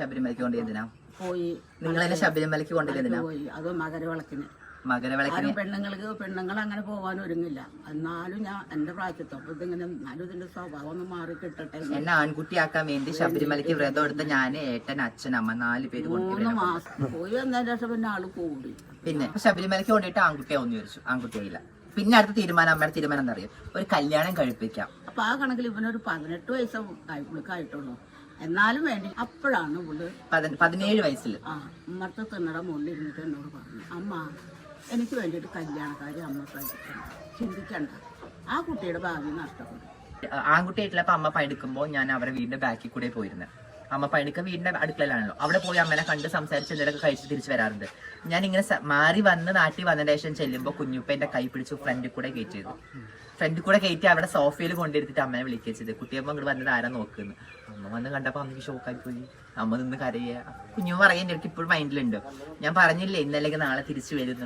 ശബരിമലയ്ക്ക് കൊണ്ടുപോയതിനാ പോയി. നിങ്ങളെന്നെ ശബരിമലയ്ക്ക് കൊണ്ടുപോയതിനാ? പോയി. അത് മകരവിളക്കിന്. മകരവിളക്കിന് പെണ്ണുങ്ങൾ അങ്ങനെ പോകാൻ ഒരുങ്ങില്ല. എന്നാലും ഞാൻ എന്റെ പ്രായത്തോ അപ്പൊ ഇതിങ്ങനെ എന്നാലും ഇതിന്റെ സ്വഭാവം ഒന്ന് മാറി കിട്ടട്ടെ. എന്നെ ആൺകുട്ടിയാക്കാൻ വേണ്ടി ശബരിമലയ്ക്ക് വ്രതം എടുത്ത ഞാൻ, ഏട്ടൻ, അച്ഛൻ, അമ്മ 4 പേര് 3 മാസം പോയി വന്നതിന് ശേഷം പിന്നെ ആള് കൂടി. പിന്നെ ശബരിമലയ്ക്ക് കൊണ്ടിട്ട് ആൺകുട്ടിയാവുന്നു വിചാരിച്ചു. ആൺകുട്ടിയായില്ല. പിന്നെ അടുത്ത തീരുമാനം, അമ്മയുടെ തീരുമാനം എന്താ അറിയാം, ഒരു കല്യാണം കഴിപ്പിക്കാം. അപ്പൊ ആ കണക്കിൽ ഇവനൊരു 18 വയസ്സായിട്ടുള്ളൂ. എന്നാലും വേണ്ടി അപ്പോഴാണ് ഇവള് 17 വയസ്സിൽ ഉമ്മർത്തെ തിണ്ണട മുകളിൽ ഇരുന്നിട്ട് എന്നോട് പറഞ്ഞു, അമ്മ എനിക്ക് വേണ്ടിയിട്ട് കല്യാണക്കാരി അമ്മ ചിന്തിക്കണ്ട, ആ കുട്ടിയുടെ ഭാവി നഷ്ടപ്പെടും. ആൺകുട്ടിയായിട്ടുള്ളപ്പോ അമ്മ പണിയെടുക്കുമ്പോൾ ഞാൻ അവരുടെ വീടിന്റെ ബാക്കിൽ കൂടെ പോയിരുന്നത്. അമ്മ പണിക്ക് വീടിന്റെ അടുക്കളയിലാണല്ലോ, അവിടെ പോയി അമ്മനെ കണ്ട് സംസാരിച്ച് എന്തെങ്കിലുമൊക്കെ കഴിച്ച് തിരിച്ചു വരാറുണ്ട്. ഞാൻ ഇങ്ങനെ മാറി വന്ന് നാട്ടിൽ വന്നതിന് ശേഷം ചെല്ലുമ്പോൾ കുഞ്ഞുപ്പ എന്റെ കൈ പിടിച്ചു ഫ്രണ്ടിൽ കൂടെ കയറ്റി ചെയ്തു. ഫ്രണ്ടിൽ കൂടെ കയറ്റി അവിടെ സോഫയിൽ കൊണ്ടിരുത്തിട്ട് അമ്മനെ വിളിക്കച്ചത്. കുട്ടിയമ്മ അങ്ങോട്ട് വന്നത് ആരാ നോക്കുന്നു. അമ്മ വന്ന് കണ്ടപ്പോ അമ്മക്ക് ഷോക്കായി പോയി. അമ്മ നിന്ന് കരയുക. കുഞ്ഞു പറയുന്നത് എനിക്ക് ഇപ്പോഴും മൈൻഡിലുണ്ട്. ഞാൻ പറഞ്ഞില്ലേ ഇന്നല്ലെങ്കിൽ നാളെ തിരിച്ചു വരുന്നു.